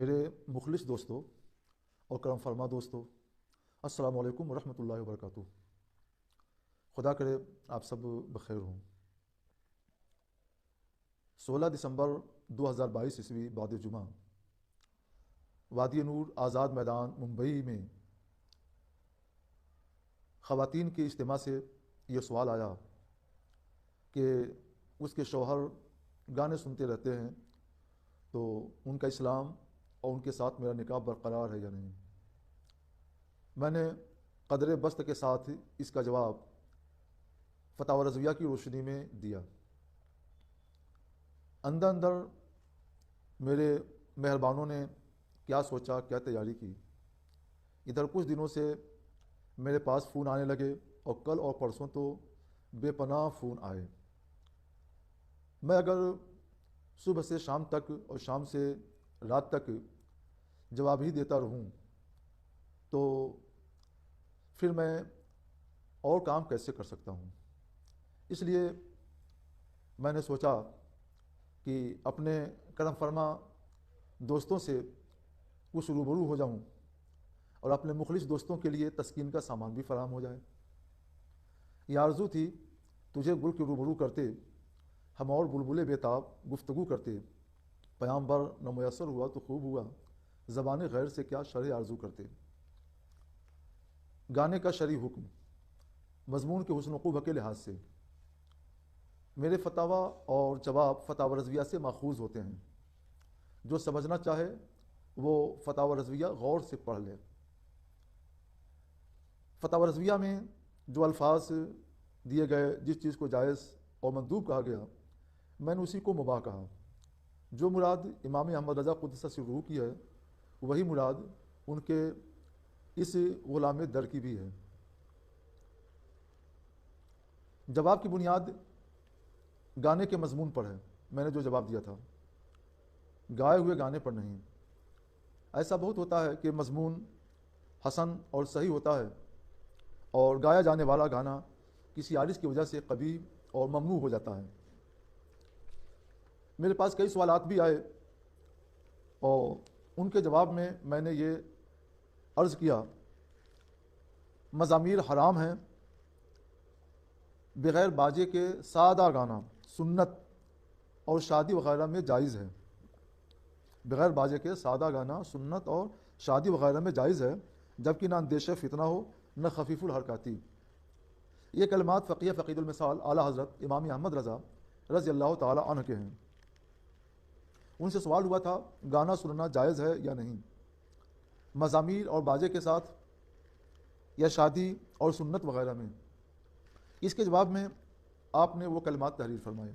میرے مخلص دوستوں اور کرم فرما دوستوں، السلام علیکم ورحمۃ اللہ وبرکاتہ۔ خدا کرے آپ سب بخیر ہوں۔ 16 دسمبر 2022 بعد جمعہ وادی نور آزاد میدان ممبئی میں خواتین کے اجتماع سے یہ سوال آیا کہ اس کے شوہر گانے سنتے رہتے ہیں تو ان کا اسلام اور ان کے ساتھ میرا نکاح برقرار ہے یا نہیں۔ میں نے قدر بست کے ساتھ اس کا جواب فتاوی رضویہ کی روشنی میں دیا۔ اندر اندر میرے مہربانوں نے کیا سوچا، کیا تیاری کی۔ ادھر کچھ دنوں سے میرے پاس فون آنے لگے اور کل اور پرسوں تو بے پناہ فون آئے۔ میں اگر صبح سے شام تک اور شام سے رات تک جواب ہی دیتا رہوں تو پھر میں اور کام کیسے کر سکتا ہوں۔ اس لیے میں نے سوچا کہ اپنے کرم فرما دوستوں سے کچھ روبرو ہو جاؤں اور اپنے مخلص دوستوں کے لیے تسکین کا سامان بھی فراہم ہو جائے۔ یہ آرزو تھی تجھے گل کے روبرو کرتے ہم اور بلبلے بےتاب گفتگو کرتے، پیامبر نہ میسر ہوا تو خوب ہوا، زبان غیر سے کیا شرح آرزو کرتے۔ گانے کا شرعی حکم مضمون کے حسن و قبح کے لحاظ سے میرے فتاوی اور جواب فتاوی رضویہ سے ماخوذ ہوتے ہیں۔ جو سمجھنا چاہے وہ فتاوی رضویہ غور سے پڑھ لے۔ فتاوی رضویہ میں جو الفاظ دیے گئے، جس چیز کو جائز اور مندوب کہا گیا، میں نے اسی کو مباح کہا۔ جو مراد امام احمد رضا قدس سرہ کی ہے وہی مراد ان کے اس غلام در کی بھی ہے۔ جواب کی بنیاد گانے کے مضمون پر ہے۔ میں نے جو جواب دیا تھا گائے ہوئے گانے پر نہیں۔ ایسا بہت ہوتا ہے کہ مضمون حسن اور صحیح ہوتا ہے اور گایا جانے والا گانا کسی عارض کی وجہ سے قبیح اور ممنوع ہو جاتا ہے۔ میرے پاس کئی سوالات بھی آئے اور ان کے جواب میں میں نے یہ عرض کیا، مزامیر حرام ہیں، بغیر باجے کے سادہ گانا سنت اور شادی وغیرہ میں جائز ہے۔ بغیر باجے کے سادہ گانا سنت اور شادی وغیرہ میں جائز ہے، جبکہ نہ اندیش فتنہ ہو نہ خفیف الحرکاتی۔ یہ کلمات فقیہ فقید المثال اعلیٰ حضرت امام احمد رضا رضی اللہ تعالی عنہ کے ہیں۔ ان سے سوال ہوا تھا گانا سننا جائز ہے یا نہیں، مزامیر اور باجے کے ساتھ یا شادی اور سنت وغیرہ میں۔ اس کے جواب میں آپ نے وہ کلمات تحریر فرمائے۔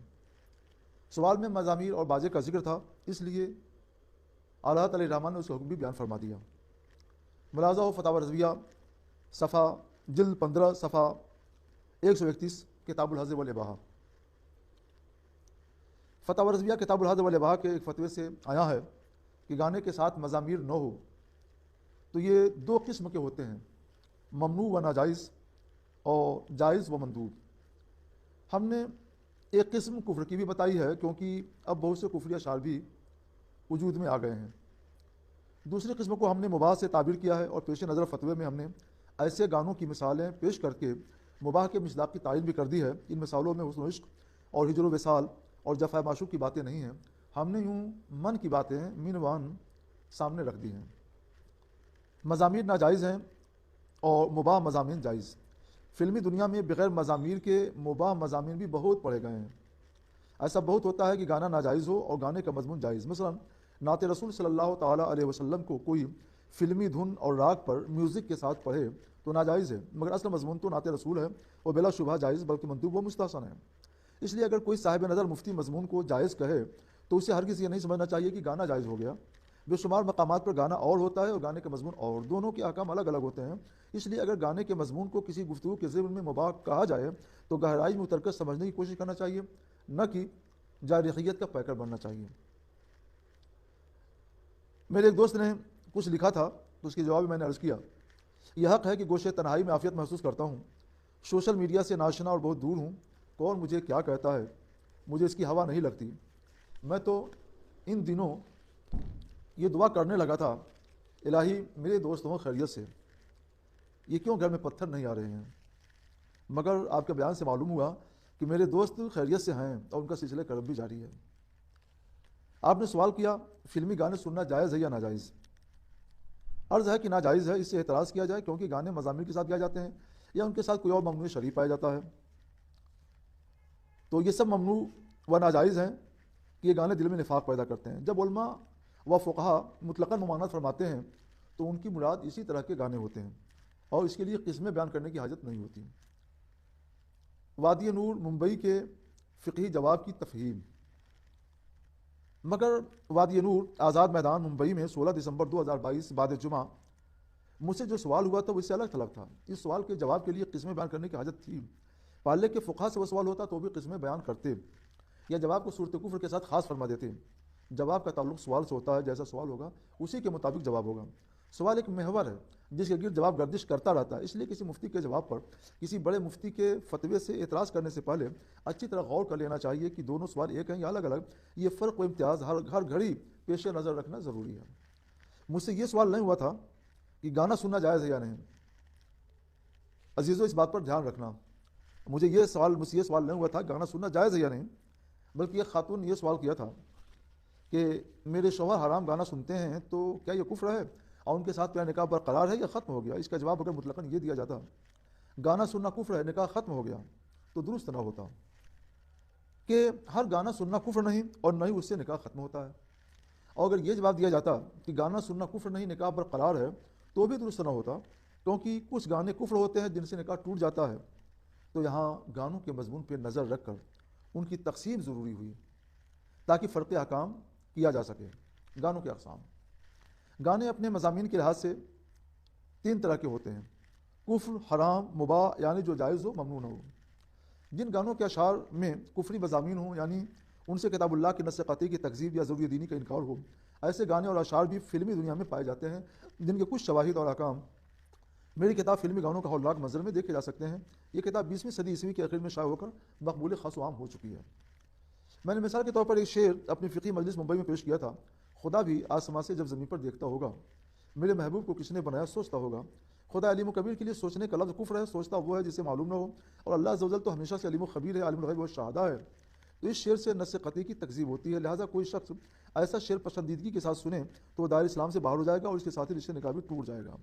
سوال میں مزامیر اور باجے کا ذکر تھا، اس لیے اعلیٰ علیہ الرحمٰن نے اس کا حکم بھی بیان فرما دیا۔ ملاحظہ ہو فتاوی رضویہ صفحہ جلد 15 صفحہ 131 کتاب الحظ والاباحہ۔ فتاوی رضویہ کتاب الحظ والاباحہ کے ایک فتوے سے آیا ہے کہ گانے کے ساتھ مزامیر نہ ہو تو یہ دو قسم کے ہوتے ہیں، ممنوع و ناجائز اور جائز و مندوب۔ ہم نے ایک قسم کفر کی بھی بتائی ہے، کیونکہ اب بہت سے کفری اشعار بھی وجود میں آ گئے ہیں۔ دوسری قسم کو ہم نے مباح سے تعبیر کیا ہے اور پیش نظر فتوے میں ہم نے ایسے گانوں کی مثالیں پیش کر کے مباح کے مصداق کی تعین بھی کر دی ہے۔ ان مثالوں میں حسن و عشق اور ہجر و وصال اور جفا معشوق کی باتیں نہیں ہیں، ہم نے یوں من کی باتیں من وان سامنے رکھ دی ہیں۔ مزامیر ناجائز ہیں اور مباح مضامین جائز۔ فلمی دنیا میں بغیر مزامیر کے مباح مضامین بھی بہت پڑھے گئے ہیں۔ ایسا بہت ہوتا ہے کہ گانا ناجائز ہو اور گانے کا مضمون جائز۔ مثلا نعت رسول صلی اللہ تعالیٰ علیہ وسلم کو کوئی فلمی دھن اور راگ پر میوزک کے ساتھ پڑھے تو ناجائز ہے، مگر اصل مضمون تو نعت رسول ہے اور بلا شبہ جائز، بلکہ مندوب و مستحسن ہے۔ اس لیے اگر کوئی صاحب نظر مفتی مضمون کو جائز کہے تو اسے ہرگز یہ نہیں سمجھنا چاہیے کہ گانا جائز ہو گیا۔ بے شمار مقامات پر گانا اور ہوتا ہے اور گانے کا مضمون اور، دونوں کے احکام الگ الگ ہوتے ہیں۔ اس لیے اگر گانے کے مضمون کو کسی گفتگو کے ضمن میں مباح کہا جائے تو گہرائی میں اتر کر سمجھنے کی کوشش کرنا چاہیے، نہ کہ جارحیت کا پیکر بننا چاہیے۔ میرے ایک دوست نے کچھ لکھا تھا تو اس کے جواب میں نے عرض کیا، یہ حق ہے کہ گوشے تنہائی میں عافیت محسوس کرتا ہوں، سوشل میڈیا سے ناشنا اور بہت دور ہوں، کون مجھے کیا کہتا ہے، مجھے اس کی ہوا نہیں لگتی۔ میں تو ان دنوں یہ دعا کرنے لگا تھا، الہی میرے دوست ہوں خیریت سے، یہ کیوں گھر میں پتھر نہیں آ رہے ہیں؟ مگر آپ کے بیان سے معلوم ہوا کہ میرے دوست خیریت سے ہیں اور ان کا سلسلہ کرم بھی جاری ہے۔ آپ نے سوال کیا فلمی گانے سننا جائز ہے یا ناجائز؟ عرض ہے کہ ناجائز ہے، اس سے اعتراض کیا جائے کیونکہ گانے مضامین کے ساتھ گائے جاتے ہیں یا ان کے ساتھ کوئی اور ممنوع شرعی پایا جاتا ہے، تو یہ سب ممنوع و ناجائز ہیں کہ یہ گانے دل میں نفاق پیدا کرتے ہیں۔ جب علماء و فقہا مطلقاً ممانعت فرماتے ہیں تو ان کی مراد اسی طرح کے گانے ہوتے ہیں اور اس کے لیے قسمیں بیان کرنے کی حاجت نہیں ہوتی۔ وادی نور ممبئی کے فقہی جواب کی تفہیم۔ مگر وادی نور آزاد میدان ممبئی میں 16 دسمبر 2022 بعد جمعہ مجھ سے جو سوال ہوا تھا وہ اس سے الگ تھلگ تھا۔ اس سوال کے جواب کے لیے قسمیں بیان کرنے کی حاجت تھی۔ پہلے کے فقہا سے وہ سوال ہوتا تو بھی قسمیں بیان کرتے یا جواب کو صورت کفر کے ساتھ خاص فرما دیتے۔ جواب کا تعلق سوال سے ہوتا ہے، جیسا سوال ہوگا اسی کے مطابق جواب ہوگا۔ سوال ایک محور ہے جس کے گرد جواب گردش کرتا رہتا ہے، اس لیے کسی مفتی کے جواب پر کسی بڑے مفتی کے فتوے سے اعتراض کرنے سے پہلے اچھی طرح غور کر لینا چاہیے کہ دونوں سوال ایک ہیں یا الگ الگ۔ یہ فرق و امتیاز ہر گھڑی پیش نظر رکھنا ضروری ہے۔ مجھ سے یہ سوال نہیں ہوا تھا کہ گانا سننا جائز ہے یا نہیں۔ عزیزو اس بات پر دھیان رکھنا، مجھ سے یہ سوال نہیں ہوا تھا گانا سننا جائز ہے یا نہیں، بلکہ ایک خاتون نے یہ سوال کیا تھا کہ میرے شوہر حرام گانا سنتے ہیں تو کیا یہ کفر ہے اور ان کے ساتھ میرا نکاح برقرار ہے یا ختم ہو گیا؟ اس کا جواب اگر مطلقاً یہ دیا جاتا گانا سننا کفر ہے، نکاح ختم ہو گیا، تو درست نہ ہوتا کہ ہر گانا سننا کفر نہیں اور نہ ہی اس سے نکاح ختم ہوتا ہے۔ اور اگر یہ جواب دیا جاتا کہ گانا سننا کفر نہیں نکاح برقرار ہے تو بھی درست نہ ہوتا، کیونکہ کچھ گانے کفر ہوتے ہیں جن سے نکاح ٹوٹ جاتا ہے۔ تو یہاں گانوں کے مضمون پہ نظر رکھ کر ان کی تقسیم ضروری ہوئی تاکہ فرق احکام کیا جا سکے۔ گانوں کے اقسام، گانے اپنے مضامین کے لحاظ سے 3 طرح کے ہوتے ہیں: کفر، حرام، مباح یعنی جو جائز ہو ممنوع نہ ہو۔ جن گانوں کے اشعار میں کفری مضامین ہوں یعنی ان سے کتاب اللہ کے نص قطعی کی تکذیب یا ضروری دینی کا انکار ہو، ایسے گانے اور اشعار بھی فلمی دنیا میں پائے جاتے ہیں جن کے کچھ شواہد اور احکام میری کتاب فلمی گانوں کا ہولناک منظر میں دیکھے جا سکتے ہیں۔ یہ کتاب 20ویں صدی عیسوی کے آخر میں شائع ہو کر مقبول خاص و عام ہو چکی ہے۔ میں نے مثال کے طور پر ایک شعر اپنی فقہی مجلس ممبئی میں پیش کیا تھا: خدا بھی آسمان سے جب زمین پر دیکھتا ہوگا، میرے محبوب کو کس نے بنایا سوچتا ہوگا۔ خدا علیم و خبیر کے لیے سوچنے کا لفظ کفر ہے، سوچتا وہ ہے جسے معلوم نہ ہو، اور اللہ عز و جل تو ہمیشہ سے علیم و خبیر ہے، عالم الغیب و شہادہ ہے۔ تو اس شعر سے نص قطعی کی تکذیب ہوتی ہے، لہٰذا کوئی شخص ایسا شعر پسندیدگی کے ساتھ سنے تو وہ دائرہ اسلام سے باہر ہو جائے گا اور اس کے ساتھ ہی رشتے نکاح بھی ٹوٹ جائے گا۔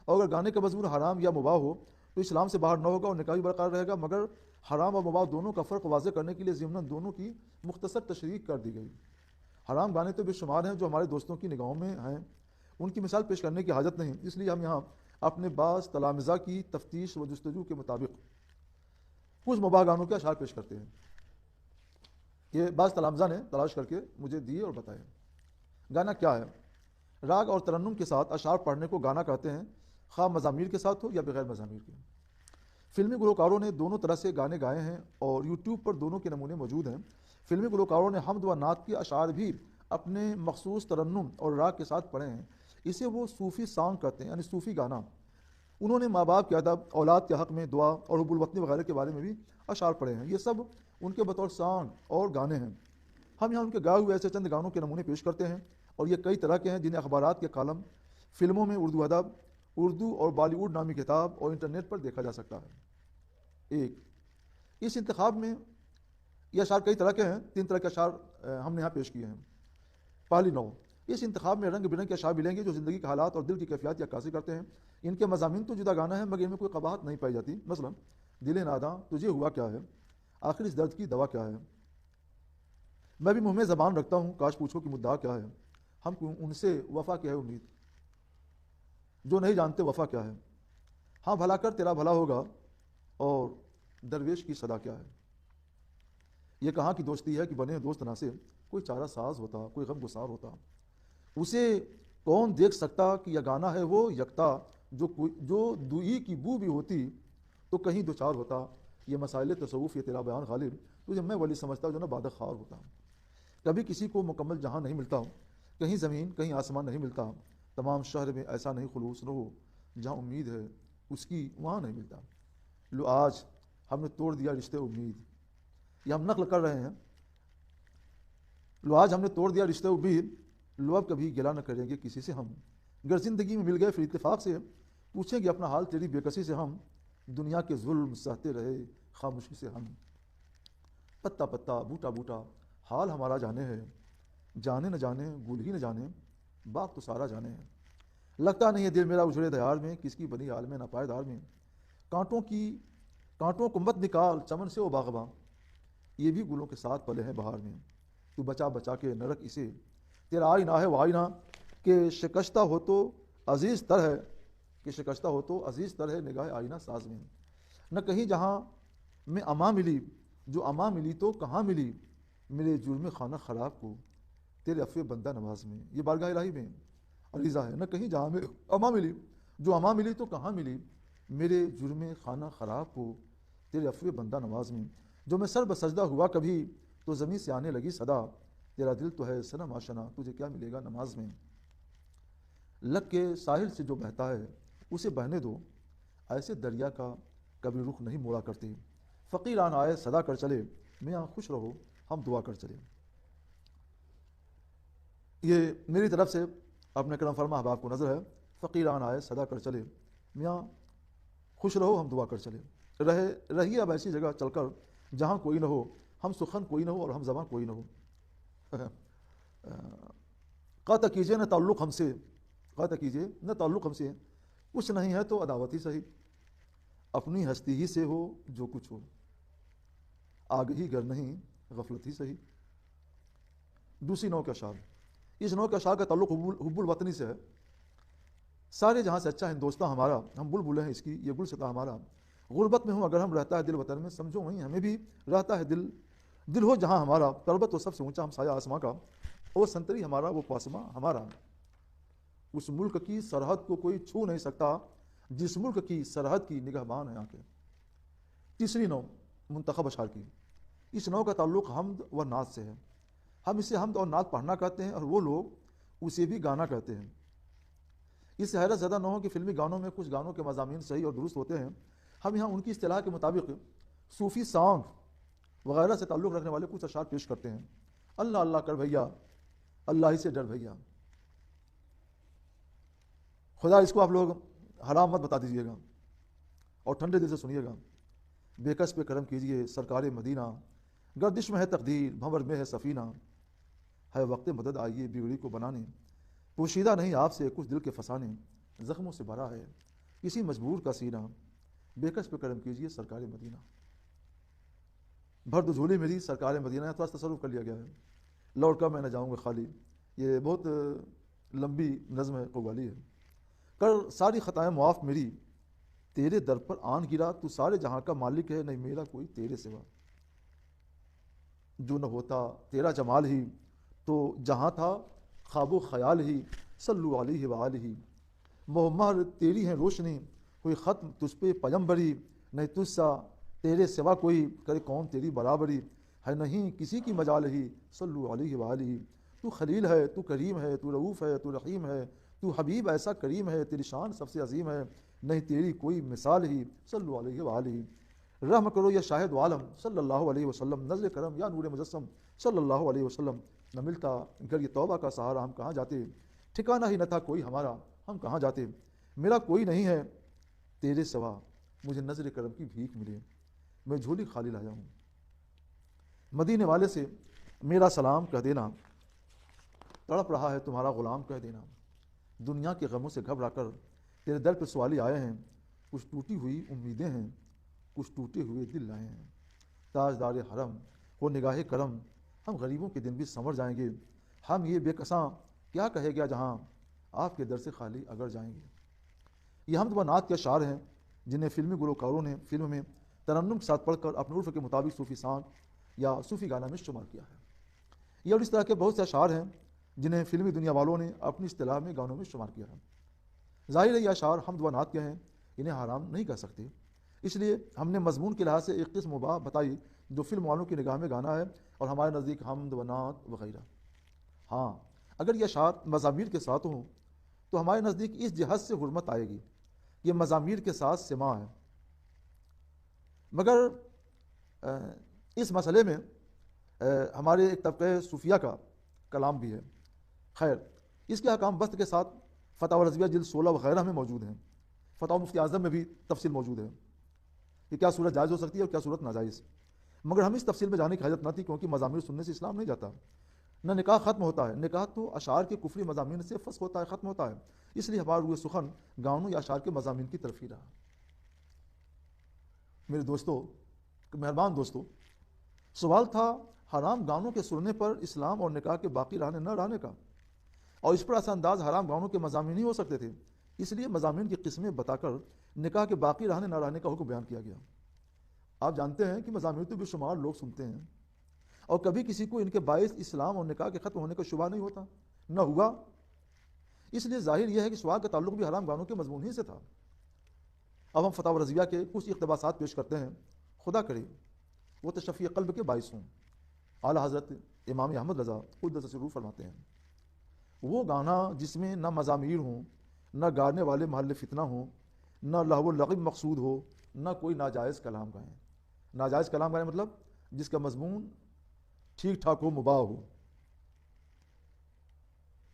اور اگر گانے کا مضمون حرام یا مباح ہو تو اسلام سے باہر نہ ہوگا اور نکاح بھی برقرار رہے گا، مگر حرام اور مباح دونوں کا فرق واضح کرنے کے لیے ضمناً دونوں کی مختصر تشریح کر دی گئی۔ حرام گانے تو بے شمار ہیں جو ہمارے دوستوں کی نگاہوں میں ہیں، ان کی مثال پیش کرنے کی حاجت نہیں، اس لیے ہم یہاں اپنے بعض تلامذہ کی تفتیش و جستجو کے مطابق کچھ مباح گانوں کے اشعار پیش کرتے ہیں۔ یہ بعض تلامذہ نے تلاش کر کے مجھے دیے اور بتائے۔ گانا کیا ہے؟ راگ اور ترنم کے ساتھ اشعار پڑھنے کو گانا کہتے ہیں، خواہ مضامیر کے ساتھ ہو یا بغیر مضامیر کے۔ فلمی گلوکاروں نے دونوں طرح سے گانے گائے ہیں اور یوٹیوب پر دونوں کے نمونے موجود ہیں۔ فلمی گلوکاروں نے حمد و نعت کے اشعار بھی اپنے مخصوص ترنم اور راگ کے ساتھ پڑھے ہیں، اسے وہ صوفی سانگ کہتے ہیں، یعنی صوفی گانا۔ انہوں نے ماں باپ کے ادب، اولاد کے حق میں دعا اور حب الوطنی وغیرہ کے بارے میں بھی اشعار پڑھے ہیں۔ یہ سب ان کے بطور سانگ اور گانے ہیں۔ ہم یہاں ان کے گائے ہوئے ایسے چند گانوں کے نمونے پیش کرتے ہیں، اور یہ کئی طرح کے ہیں جنہیں اخبارات کے کالم، فلموں میں اردو ادب، اردو اور بالی ووڈ نامی کتاب اور انٹرنیٹ پر دیکھا جا سکتا ہے۔ ایک، اس انتخاب میں یہ اشعار کئی طرح کے ہیں، 3 طرح کے اشعار ہم نے یہاں پیش کیے ہیں۔ پہلی نوع، اس انتخاب میں رنگ برنگ کے اشعار ملیں گے جو زندگی کے حالات اور دل کی کیفیات کی عکاسی کرتے ہیں۔ ان کے مضامین تو جدا گانا ہے مگر ان میں کوئی قباحت نہیں پائی جاتی۔ مثلا دل ناداں تجھے ہوا کیا ہے، آخر اس درد کی دوا کیا ہے، میں بھی منہ میں زبان رکھتا ہوں کاش پوچھو کہ مدعا کیا ہے، ہم کو ان سے وفا کیا ہے امید، جو نہیں جانتے وفا کیا ہے، ہاں بھلا کر تیرا بھلا ہوگا، اور درویش کی صدا کیا ہے۔ یہ کہاں کی دوستی ہے کہ بنے دوست نہ سے کوئی چارہ ساز ہوتا، کوئی غم گسار ہوتا، اسے کون دیکھ سکتا کہ یہ گانا ہے وہ یکتا، جو دوئی کی بو بھی ہوتی تو کہیں دوچار ہوتا، یہ مسائل تصوف یہ تیرا بیان غالب، تجھے میں ولی سمجھتا جو نہ باد خار ہوتا۔ کبھی کسی کو مکمل جہاں نہیں ملتا، کہیں زمین کہیں آسمان نہیں ملتا، تمام شہر میں ایسا نہیں خلوص نہ ہو، جہاں امید ہے اس کی وہاں نہیں ملتا۔ لو آج ہم نے توڑ دیا رشتے امید، یہ ہم نقل کر رہے ہیں۔ لو آج ہم نے توڑ دیا رشتے امید، لو اب کبھی گلا نہ کریں گے کسی سے ہم، گر زندگی میں مل گئے پھر اتفاق سے پوچھیں گے اپنا حال تیری بے کسی سے ہم، دنیا کے ظلم سہتے رہے خاموشی سے ہم، پتا پتا بوٹا بوٹا حال ہمارا جانے ہے، جانے نہ جانے بھول ہی نہ جانے باغ تو سارا جانے ہے، لگتا نہیں ہے دل میرا اجڑے دیار میں، کس کی بنی حال میں نہ پائیدار میں، کانٹوں کو مت نکال چمن سے او باغباں، یہ بھی گلوں کے ساتھ پلے ہیں بہار میں، تو بچا بچا کے نہ رکھ اسے، تیرا آئینہ ہے وہ آئینہ کہ شکستہ ہو تو عزیز تر ہے، کہ شکستہ ہو تو عزیز تر ہے نگاہ آئینہ ساز میں، نہ کہیں جہاں میں اما ملی، جو اما ملی تو کہاں ملی، میرے جرم خانہ خراب کو تیرے عفو بندہ نواز میں، یہ بارگاہ الہی میں عریضہ ہے، نہ کہیں جہاں میں اما ملی، جو اما ملی تو کہاں ملی، میرے جرم خانہ خراب کو تیرے عفو بندہ نواز میں، جو میں سر بسجدہ ہوا کبھی تو زمین سے آنے لگی صدا، تیرا دل تو ہے صنم آشنا تجھے کیا ملے گا نماز میں، لگ کے ساحل سے جو بہتا ہے اسے بہنے دو، ایسے دریا کا کبھی رخ نہیں موڑا کرتے، فقیران آئے صدا کر چلے، میاں خوش رہو ہم دعا کر چلے، یہ میری طرف سے اپنے کرم فرما احباب کو نظر ہے، فقیران آئے صدا کر چلے، میاں خوش رہو ہم دعا کر چلے، رہیے اب ایسی جگہ چل کر جہاں کوئی نہ ہو، ہم سخن کوئی نہ ہو اور ہم زباں کوئی نہ ہو، قطع کیجیے نہ تعلق ہم سے، قطع کیجیے نہ تعلق ہم سے، کچھ نہیں ہے تو عداوت ہی صحیح، اپنی ہستی ہی سے ہو جو کچھ ہو، آگہی گر نہیں غفلت ہی صحیح۔ دوسری نو کے اشعار، اس نو کے اشعار کا تعلق حب الوطنی سے ہے، سارے جہاں سے اچھا ہندوستان ہمارا، ہم بلبلیں ہیں اس کی یہ گل ستا ہمارا، غربت میں ہوں اگر ہم رہتا ہے دل وطن میں، سمجھو وہیں ہمیں بھی رہتا ہے دل ہو جہاں ہمارا، پربت تو سب سے اونچا ہم سایہ آسماں کا، وہ سنتری ہمارا وہ پاسماں ہمارا، اس ملک کی سرحد کو کوئی چھو نہیں سکتا، جس ملک کی سرحد کی نگہبان ہے آنکھیں۔ تیسری نو منتخب اشعار کی، اس نو کا تعلق حمد و نعت سے ہے، ہم اسے حمد اور نعت پڑھنا کہتے ہیں اور وہ لوگ اسے بھی گانا کہتے ہیں۔ اس سے حیرت زدہ نہ ہو کہ فلمی گانوں میں کچھ گانوں کے مضامین صحیح اور درست ہوتے ہیں، ہم یہاں ان کی اصطلاح کے مطابق صوفی سانگ وغیرہ سے تعلق رکھنے والے کچھ اشعار پیش کرتے ہیں۔ اللہ اللہ کر بھیا، اللہ ہی سے ڈر بھیا، خدا اس کو آپ لوگ حرام مت بتا دیجیے گا اور ٹھنڈے دل سے سنیے گا، بے کس پہ کرم کیجیے سرکار مدینہ، گردش میں ہے تقدیر بھنور میں ہے سفینہ، ہے وقت مدد آئیے بگڑی کو بنانے، پوشیدہ نہیں آپ سے کچھ دل کے فسانے، زخموں سے بھرا ہے کسی مجبور کا سینہ، بے کس پہ کرم کیجیے سرکار مدینہ، بھر دو جھولی میری سرکار مدینہ، تھوڑا تصرف کر لیا گیا ہے، لوٹ کر میں نہ جاؤں گا خالی، یہ بہت لمبی نظم ہے قوالی ہے، کر ساری خطائیں معاف میری، تیرے در پر آن گرا تو سارے جہاں کا مالک ہے نہیں میرا کوئی تیرے سوا، جو نہ ہوتا تیرا جمال ہی تو جہاں تھا خواب و خیال ہی، صلو علیہ وآلہ، مہر تیری ہے روشنی ہوئی ختم تجھ پہ پیمبری، نہیں تجھ سا تیرے سوا کوئی کرے کون تیری برابری، ہے نہیں کسی کی مجال ہی، صلو علیہ وآلہ، تو خلیل ہے تو کریم ہے تو رؤوف ہے تو رحیم ہے، تو حبیب ایسا کریم ہے تیری شان سب سے عظیم ہے، نہیں تیری کوئی مثال ہی، صلو علیہ وآلہ، رحم کرو یا شاہد عالم صلی اللہ علیہ وسلم، نظر کرم یا نور مجسم صلی اللہ علیہ وسلم، نہ ملتا گر یہ توبہ کا سہارا ہم کہاں جاتے، ٹھکانہ ہی نہ تھا کوئی ہمارا ہم کہاں جاتے، میرا کوئی نہیں ہے تیرے سوا، مجھے نظر کرم کی بھیک ملے، میں جھولی خالی لایا ہوں، مدینے والے سے میرا سلام کہہ دینا، تڑپ رہا ہے تمہارا غلام کہہ دینا، دنیا کے غموں سے گھبرا کر تیرے در پہ سوالی آئے ہیں، کچھ ٹوٹی ہوئی امیدیں ہیں کچھ ٹوٹے ہوئے دل لائے ہیں، تاجدار حرم ہو نگاہ کرم، ہم غریبوں کے دن بھی سنور جائیں گے، ہم یہ بے کساں کیا کہے گا جہاں آپ کے در سے خالی اگر جائیں گے۔ یہ حمد و نعت کے اشعار ہیں جنہیں فلمی گلوکاروں نے فلم میں ترنم کے ساتھ پڑھ کر اپنے عرف کے مطابق صوفی سانگ یا صوفی گانا میں شمار کیا ہے۔ یہ اور اس طرح کے بہت سے اشعار ہیں جنہیں فلمی دنیا والوں نے اپنی اصطلاح میں گانوں میں شمار کیا ہے۔ ظاہر ہے یہ اشعار حمد و نعت کے ہیں، انہیں حرام نہیں کہہ سکتے، اس لیے ہم نے مضمون کے لحاظ سے ایک قسم مباح بتائی جو فلم والوں کی نگاہ میں گانا ہے اور ہمارے نزدیک حمد و نعت وغیرہ۔ ہاں اگر یہ اشعار مزامیر کے ساتھ ہوں تو ہمارے نزدیک اس جہت سے حرمت آئے گی، یہ مزامیر کے ساتھ سماع ہے، مگر اس مسئلے میں ہمارے ایک طبقہ صوفیہ کا کلام بھی ہے، خیر، اس کے احکام بست کے ساتھ فتاوی رضویہ جلد 16 وغیرہ میں موجود ہیں. فتاوی مفتی اعظم میں بھی تفصیل موجود ہے کہ کیا صورت جائز ہو سکتی ہے اور کیا صورت ناجائز. مگر ہم اس تفصیل میں جانے کی حاجت نہ تھی، کیونکہ مضامین سننے سے اسلام نہیں جاتا، نہ نکاح ختم ہوتا ہے. نکاح تو اشعار کے کفری مضامین سے فسخ ہوتا ہے، ختم ہوتا ہے. اس لیے ہمارا روئے سخن گانوں یا اشعار کے مضامین کی طرف ہی رہا. میرے دوستو، مہربان دوستو، سوال تھا حرام گانوں کے سننے پر اسلام اور نکاح کے باقی رہنے نہ رہنے کا، اور اس پر اثر انداز حرام گانوں کے مضامین ہی ہو سکتے تھے. اس لیے مضامین کی قسمیں بتا کر نکاح کے باقی رہنے نہ رہنے کا حکم بیان کیا گیا. آپ جانتے ہیں کہ مضامین تو بے شمار لوگ سنتے ہیں، اور کبھی کسی کو ان کے باعث اسلام اور نکاح کے ختم ہونے کا شبہ نہیں ہوتا، نہ ہوا. اس لیے ظاہر یہ ہے کہ سوال کا تعلق بھی حرام گانوں کے مضمون ہی سے تھا. اب ہم فتاوی رضویہ کے کچھ اقتباسات پیش کرتے ہیں. خدا کرے وہ تشفی قلب کے باعث ہوں. اعلیٰ حضرت امام احمد رضا قدس سرور فرماتے ہیں، وہ گانا جس میں نہ مزامیر ہوں، نہ گانے والے محل فتنہ ہوں، نہ لہو و لغو مقصود ہو، نہ کوئی ناجائز کلام گائیں. ناجائز کلام گائیں مطلب جس کا مضمون ٹھیک ٹھاک ہو، مباح ہو.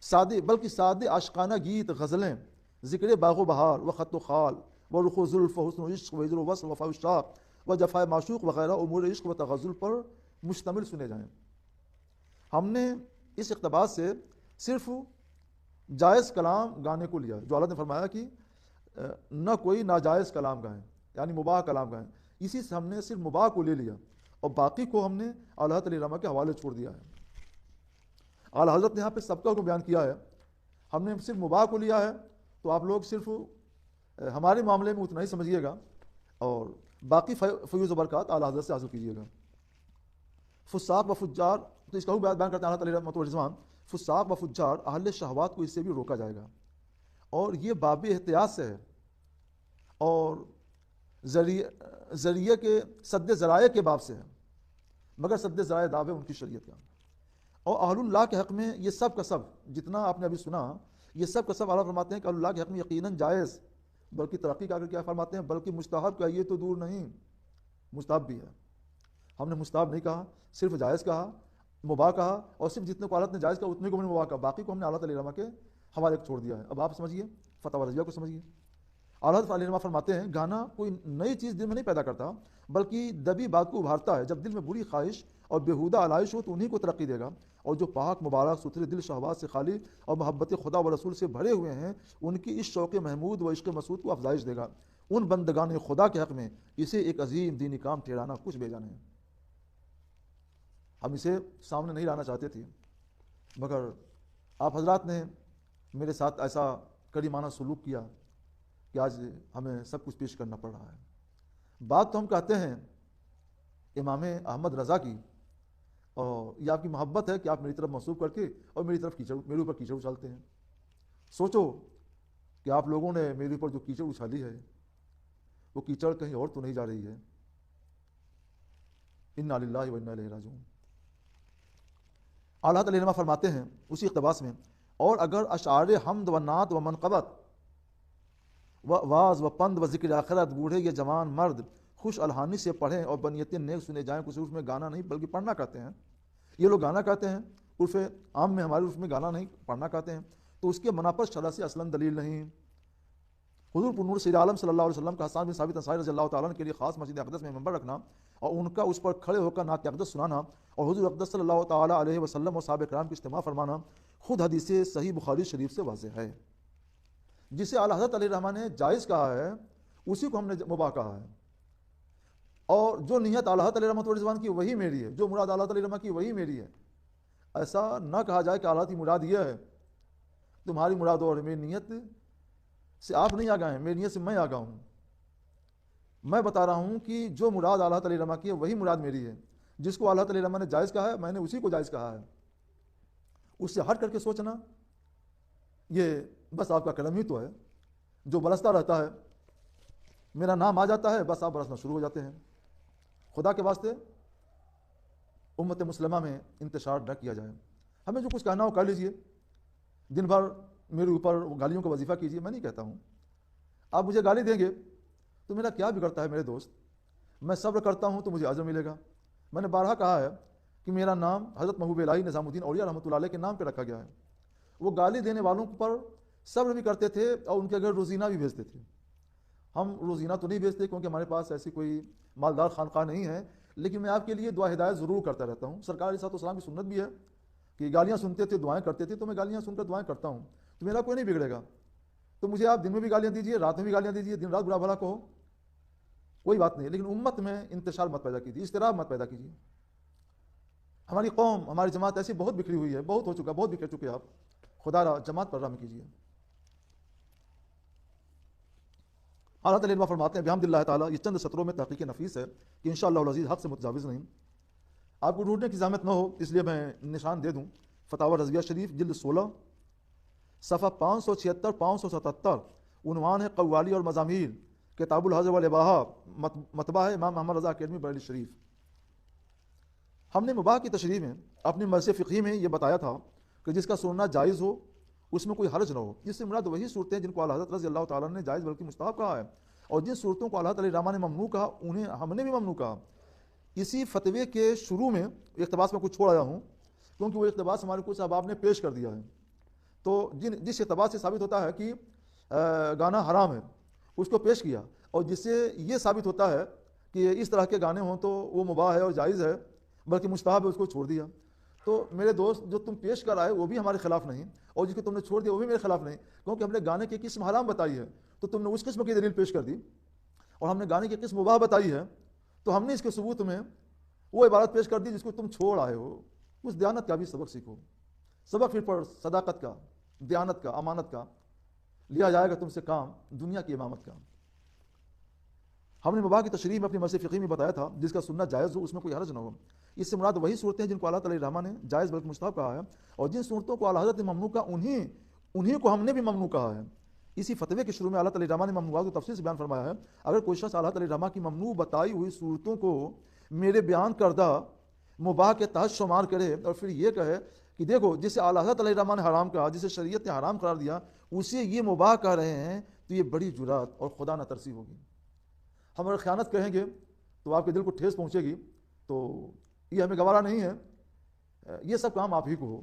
سادے بلکہ سادے عاشقانہ گیت، غزلیں، ذکر باغ و بہار و خط و خال و رخ و زلف و حسن و عشق و ہجر و وصل و وفا و اشتاق و جفائے معشوق وغیرہ امور عشق و تغزل پر مشتمل سنے جائیں. ہم نے اس اقتباس سے صرف جائز کلام گانے کو لیا، جو اللہ نے فرمایا کہ نہ کوئی ناجائز کلام گائیں، یعنی مباح کلام گائیں. اسی سے ہم نے صرف مباح کو لے لیا، اور باقی کو ہم نے اعلیٰ حضرت علیہ رحمہ کے حوالے چھوڑ دیا ہے. اعلیٰ حضرت نے یہاں پہ سبقہ کو بیان کیا ہے، ہم نے صرف مباح کو لیا ہے. تو آپ لوگ صرف ہمارے معاملے میں اتنا ہی سمجھیے گا، اور باقی فیوز و برکات اعلیٰ حضرت سے حاصل کیجیے گا. فساق و فجار، تو اس کا بیان کرتے ہیں اعلیٰ علیہ رحمۃ الرضوان، فساق و فجار اہل شہوات کو اس سے بھی روکا جائے گا، اور یہ باب احتیاط سے ہے، اور ذریعے کے سد ذرائع کے باب سے ہے، مگر سد ذرائع دعوے ان کی شریعت کا. اور اہل اللہ کے حق میں یہ سب کا سب جتنا آپ نے ابھی سنا، یہ سب کا سب اعلیٰ فرماتے ہیں کہ اہل اللہ کے حق میں یقیناً جائز، بلکہ ترقی کا کیا فرماتے ہیں، بلکہ مستحب کا یہ تو دور نہیں، مستحب بھی ہے. ہم نے مستحب نہیں کہا، صرف جائز کہا، مباح کہا، اور صرف جتنے کو عادت نے جائز کہا اتنے کو ہم نے مباح کہا، باقی کو ہم نے اعلیٰ علیہ رحمہ کے حوالے چھوڑ دیا ہے. اب آپ سمجھیے فتاوی رضویہ کو سمجھیے. اعلیٰ علیہ رحمہ فرماتے ہیں گانا کوئی نئی چیز دل میں نہیں پیدا کرتا، بلکہ دبی بات کو ابھارتا ہے. جب دل میں بری خواہش اور بیہودہ علائش ہو تو انہی کو ترقی دے گا، اور جو پاک مبارک ستھرے دل شہوات سے خالی اور محبت خدا و رسول سے بھرے ہوئے ہیں، ان کی اس شوق محمود و عشق مسعود کو افزائش دے گا. ان بندگان خدا کے حق میں اسے ایک عظیم دینی کام ٹھہرانا کچھ بے جان ہے. ہم اسے سامنے نہیں لانا چاہتے تھے، مگر آپ حضرات نے میرے ساتھ ایسا کریمانہ سلوک کیا کہ آج ہمیں سب کچھ پیش کرنا پڑ رہا ہے. بات تو ہم کہتے ہیں امام احمد رضا کی، اور یہ آپ کی محبت ہے کہ آپ میری طرف منسوب کر کے اور میری طرف میرے اوپر کیچڑ اچھالتے ہیں. سوچو کہ آپ لوگوں نے میرے اوپر جو کیچڑ اچھالی ہے، وہ کیچڑ کہیں اور تو نہیں جا رہی ہے. انا للہ و انا الیہ راجعون. اعلیٰ علیہ رحمہ فرماتے ہیں اسی اقتباس میں، اور اگر اشعار حمد و نعت و منقبت و واز و پند و ذکر آخرت بوڑھے یا جوان مرد خوش الحانی سے پڑھیں اور بنیت نیک سنے جائیں، کچھ عرف میں گانا نہیں بلکہ پڑھنا کہتے ہیں. یہ لوگ گانا کہتے ہیں، عرف عام میں ہمارے عرف میں گانا نہیں پڑھنا کہتے ہیں، تو اس کے منع پر شرع سے اصلاً دلیل نہیں. حضور پر نور سید عالم صلی اللہ علیہ وسلم کا حسان بن ثابت انصاری رضی اللہ تعالیٰ عنہ کے لیے خاص مسجد اقدس میں منبر رکھنا اور ان کا اس پر کھڑے ہو کر نعت اقدس سنانا، اور حضور اقدس صلی اللہ تعالیٰ علیہ وسلم اور صحابہ کرام کی اجتماع فرمانا خود حدیث صحیح بخاری شریف سے واضح ہے. جسے اعلیٰ حضرت علیہ رحمہ نے جائز کہا ہے اسی کو ہم نے مباح کہا ہے، اور جو نیت اعلیٰ حضرت علیہ رحمۃ الرضوان کی وہی میری ہے، جو مراد اعلیٰ علیہ رحمہ کی وہی میری ہے. ایسا نہ کہا جائے کہ اعلیٰ کی مراد یہ ہے، تمہاری مراد اور ہے. میری نیت سے آپ نہیں آگاہ ہیں، میری نیت سے میں آگاہ ہوں. میں بتا رہا ہوں کہ جو مراد اعلیٰ علیہ رحمہ کی ہے وہی مراد میری ہے. جس کو اعلیٰ علیہ رحمہ نے جائز کہا ہے میں نے اسی کو جائز کہا ہے. اس سے ہٹ کر کے سوچنا یہ بس آپ کا قلم ہی تو ہے جو برستا رہتا ہے. میرا نام آ جاتا ہے بس آپ برسنا شروع ہو جاتے ہیں. خدا کے واسطے امت مسلمہ میں انتشار نہ کیا جائے. ہمیں جو کچھ کہنا ہو کر لیجئے، دن بھر میرے اوپر گالیوں کا وظیفہ کیجیے. میں نہیں کہتا ہوں آپ مجھے گالی دیں گے تو میرا کیا بگڑتا ہے میرے دوست. میں صبر کرتا ہوں تو مجھے اجر ملے گا. میں نے بارہا کہا ہے کہ میرا نام حضرت محبوب الہی نظام الدین اولیاء رحمۃ اللہ علیہ کے نام پہ رکھا گیا ہے. وہ گالی دینے والوں پر صبر بھی کرتے تھے اور ان کے گھر روزینہ بھی بھیجتے تھے. ہم روزینہ تو نہیں بھیجتے کیونکہ ہمارے پاس ایسی کوئی مالدار خانقاہ نہیں ہے، لیکن میں آپ کے لیے دعا ہدایت ضرور کرتا رہتا ہوں. سرکار علیہ السلام کی سنت بھی ہے کہ گالیاں سنتے تھے دعائیں کرتے تھے، تو میں گالیاں سن کر دعائیں کرتا ہوں، تو میرا کوئی نہیں بگڑے گا. تو مجھے آپ دن میں بھی گالیاں دیجیے، رات میں بھی گالیاں دیجیے، دن رات برا بھلا کہو، کوئی بات نہیں، لیکن امت میں انتشار مت پیدا کیجیے، اضطراب مت پیدا کیجیے. ہماری قوم، ہماری جماعت ایسی بہت بکھری ہوئی ہے، بہت ہو چکا، بہت بکھر چکے آپ. خدا را جماعت پر رحم کیجیے. اعلیٰ تعالیٰ فرماتے ہیں بحمد اللہ تعالیٰ، یہ چند سطروں میں تحقیق نفیس ہے کہ انشاءاللہ العزیز حق سے متجاوز نہیں. آپ کو ڈھونڈنے کی زحمت نہ ہو اس لیے میں نشان دے دوں. فتاوی رضویہ شریف جلد 16 صفحہ 576 577، عنوان ہے قوالی اور مزامیر، کتاب الحضر والاباحہ، مطبع ہے امام محمد رضا اکیڈمی بریلی شریف. ہم نے مباح کی تشریح میں اپنی مرثیہ فقہی میں یہ بتایا تھا کہ جس کا سننا جائز ہو اس میں کوئی حرج نہ ہو. اس سے مراد وہی صورتیں جن کو اعلیٰ حضرت رضی اللہ تعالیٰ نے جائز بلکہ مستحب کہا ہے، اور جن صورتوں کو اللہ تعالیٰ رحمٰن نے ممنوع کہا انہیں ہم نے بھی ممنوع کہا. اسی فتوے کے شروع میں اقتباس میں کچھ چھوڑ آیا ہوں کیونکہ وہ اقتباس ہمارے کچھ احباب نے پیش کر دیا ہے. تو جس اقتباس سے ثابت ہوتا ہے کہ گانا حرام ہے اس کو پیش کیا، اور جس سے یہ ثابت ہوتا ہے کہ اس طرح کے گانے ہوں تو وہ مباح ہے اور جائز ہے بلکہ مستحب ہے، اس کو چھوڑ دیا. تو میرے دوست جو تم پیش کر آئے وہ بھی ہمارے خلاف نہیں، اور جس کو تم نے چھوڑ دیا وہ بھی میرے خلاف نہیں، کیونکہ ہم نے گانے کی قسم حرام بتائی ہے تو تم نے اس قسم کی دلیل پیش کر دی، اور ہم نے گانے کی قسم مباح بتائی ہے تو ہم نے اس کے ثبوت میں وہ عبارت پیش کر دی جس کو تم چھوڑ آئے ہو. اس دیانت کا بھی سبق سیکھو. سبق پھر پر صداقت کا، دیانت کا، امانت کا لیا جائے گا تم سے کام، دنیا کی امامت کا. ہم نے مباح کی تشریح میں اپنی مرثیہ فقہی میں بتایا تھا جس کا سننا جائز ہو اس میں کوئی حرج نہ ہو. اس سے مراد وہی صورتیں ہیں جن کو اللہ تعالیٰ رحمٰن نے جائز بلکہ مستحب کہا ہے، اور جن صورتوں کو اعلیٰ حضرت نے ممنوع کہا انہیں کو ہم نے بھی ممنوع کہا ہے. اسی فتوے کے شروع میں اللہ تعالیٰ رحمٰن نے ممنوعات کو تفصیل سے بیان فرمایا ہے. اگر کوئی شخص اللہ تعالیٰ رحمٰن کی ممنوع بتائی ہوئی صورتوں کو میرے بیان کردہ مباح کے تحت شمار کرے اور پھر یہ کہے کہ دیکھو جسے اعلیٰ حضرت علیہ الرحمٰن نے حرام کہا، جسے شریعت نے حرام قرار دیا، اسے یہ مباح کہہ رہے ہیں، تو یہ بڑی جرات اور خدا نہ ترسی ہوگی. ہم اگر خیانت کہیں گے تو آپ کے دل کو ٹھیس پہنچے گی، تو یہ ہمیں گوارا نہیں ہے. یہ سب کام آپ ہی کو ہو،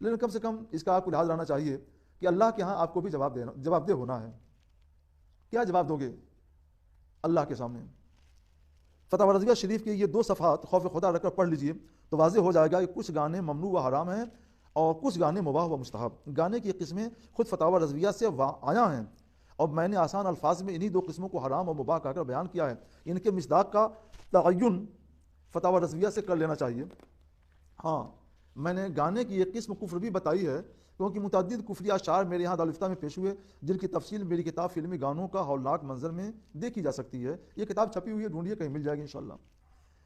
لیکن کم سے کم اس کا آپ کو لحاظ رہنا چاہیے کہ اللہ کے ہاں آپ کو بھی جواب دہ ہونا ہے. کیا جواب دو گے اللہ کے سامنے؟ فتاوی رضویہ شریف کے یہ 2 صفحات خوف خدا رکھ کر پڑھ لیجئے تو واضح ہو جائے گا کہ کچھ گانے ممنوع و حرام ہیں اور کچھ گانے مباح و مستحب. گانے کی قسمیں خود فتاوی رضویہ سے آیا ہیں، اور میں نے آسان الفاظ میں انہی 2 قسموں کو حرام اور مباح کہہ کر بیان کیا ہے. ان کے مصداق کا تعین فتاوی رضویہ سے کر لینا چاہیے. ہاں، میں نے گانے کی ایک قسم کفر بھی بتائی ہے کیونکہ متعدد کفری اشعار میرے یہاں دارالفتہ میں پیش ہوئے جن کی تفصیل میری کتاب فلمی گانوں کا ہولناک منظر میں دیکھی جا سکتی ہے. یہ کتاب چھپی ہوئی ہے، ڈھونڈیے کہیں مل جائے گی انشاءاللہ.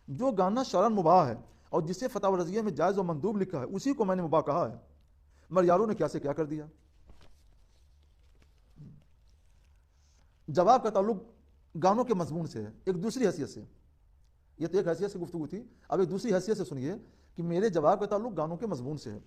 جو گانا شرعاً مباح ہے اور جسے فتاوی رضویہ میں جائز و مندوب لکھا ہے اسی کو میں نے مباح کہا ہے، مگر یاروں نے کیا سے کیا کر دیا. جواب کا تعلق گانوں کے مضمون سے ہے، ایک دوسری حیثیت سے. یہ تو ایک حیثیت سے گفتگو تھی، اب ایک دوسری حیثیت سے سنیے کہ میرے جواب کا تعلق گانوں کے مضمون سے ہے.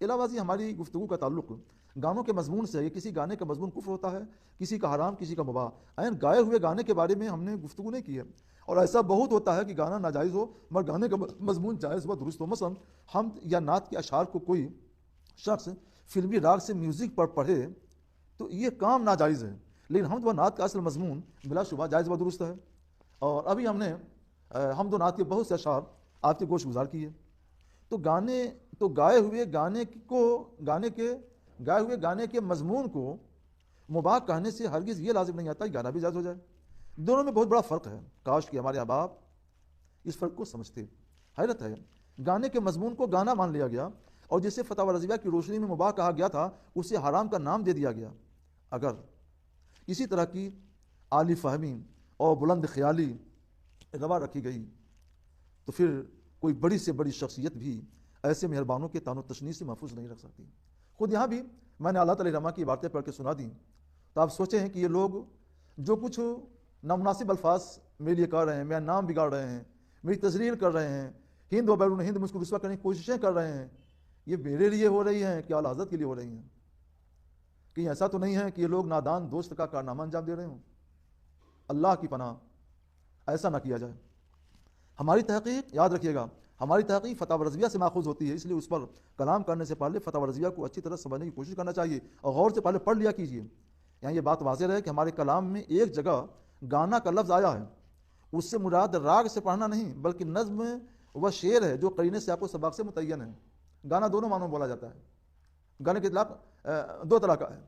علاوہ ازیں ہماری گفتگو کا تعلق گانوں کے مضمون سے ہے. کسی گانے کا مضمون کفر ہوتا ہے، کسی کا حرام، کسی کا مباح. عین گائے ہوئے گانے کے بارے میں ہم نے گفتگو نہیں کی ہے، اور ایسا بہت ہوتا ہے کہ گانا ناجائز ہو مگر گانے کا مضمون جائز و درست ہو. مثلا حمد یا نعت کے اشعار کو کوئی شخص فلمی راگ سے میوزک پر پڑھے تو یہ کام ناجائز ہے، لیکن حمد و نعت کا اصل مضمون بلا شبہ جائز و درست ہے. اور ابھی ہم نے حمد و نعت کے بہت سے اشعار آپ کے گوش گزار کیے. تو گائے ہوئے گانے کے مضمون کو مباح کہنے سے ہرگز یہ لازم نہیں آتا کہ گانا بھی جائز ہو جائے. دونوں میں بہت بڑا فرق ہے. کاش کہ ہمارے احباب اس فرق کو سمجھتے. حیرت ہے، گانے کے مضمون کو گانا مان لیا گیا اور جسے فتاوی رضویہ کی روشنی میں مباح کہا گیا تھا اسے حرام کا نام دے دیا گیا. اگر اسی طرح کی عالی فہمی اور بلند خیالی روا رکھی گئی تو پھر کوئی بڑی سے بڑی شخصیت بھی ایسے مہربانوں کے تان و تشنیع سے محفوظ نہیں رکھ سکتی. خود یہاں بھی میں نے اللہ تعالیٰ رحمٰن کی باتیں پڑھ کے سنا دیں تو آپ سوچیں ہیں کہ یہ لوگ جو کچھ نامناسب الفاظ میرے لیے کر رہے ہیں، میرا نام بگاڑ رہے ہیں، میری تذلیل کر رہے ہیں، ہند و بیرون ہند مجھ کو رسوا کرنے کی کوششیں کر رہے ہیں، یہ میرے لیے ہو رہی ہیں کہ اعلیٰ حضرت کے لیے ہو رہی ہیں؟ کہیں ایسا تو نہیں ہے کہ یہ لوگ نادان دوست کا کارنامہ انجام دے رہے ہوں؟ اللہ کی پناہ ایسا نہ کیا جائے. ہماری تحقیق یاد رکھیے گا، ہماری تحقیق فتح رضویہ سے ماخوذ ہوتی ہے، اس لیے اس پر کلام کرنے سے پہلے فتح رضویہ کو اچھی طرح سمجھنے کی کوشش کرنا چاہیے اور غور سے پہلے پڑھ لیا کیجیے۔ یہاں یہ بات واضح رہے کہ ہمارے کلام میں ایک جگہ گانا کا لفظ آیا ہے، اس سے مراد راگ سے پڑھنا نہیں بلکہ نظم و شعر ہے جو قرینے سیاق و سباق سے متعین ہے۔ گانا دونوں معنوں میں بولا جاتا ہے، گانے کے اطلاق دو طرح کا ہے،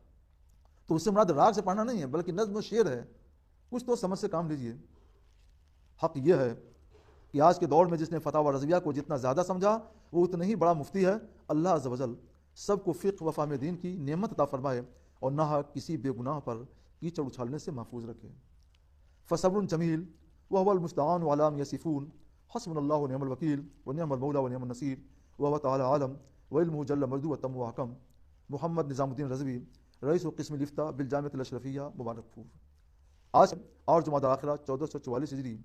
تو اس سے مراد راگ سے پڑھنا نہیں ہے بلکہ نظم و شعر ہے۔ کچھ تو سمجھ سے کام لیجیے۔ حق یہ ہے کہ آج کے دور میں جس نے فتح و رضویہ کو جتنا زیادہ سمجھا وہ اتنا ہی بڑا مفتی ہے۔ اللہ عز و جل سب کو فقہ و فہم دین کی نعمت عطا فرمائے اور نہ کسی بے گناہ پر کیچڑ اچھالنے سے محفوظ رکھے۔ فصبر جمیل وهو المستعان وعلى ما يصفون حسبنا الله ونعم الوكيل ونعم المولى ونعم النصير وهو تعالى عالم وعلمه جل مجدو وتم وحكم۔ محمد نظام الدین رضوی، رئیس قسم الافتاء بالجامعۃ الاشرفیہ، مبارک پور۔ آج اور جمادی الاخرہ 1444 ہجری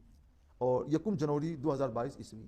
اور 1 جنوری 2022 عیسوی۔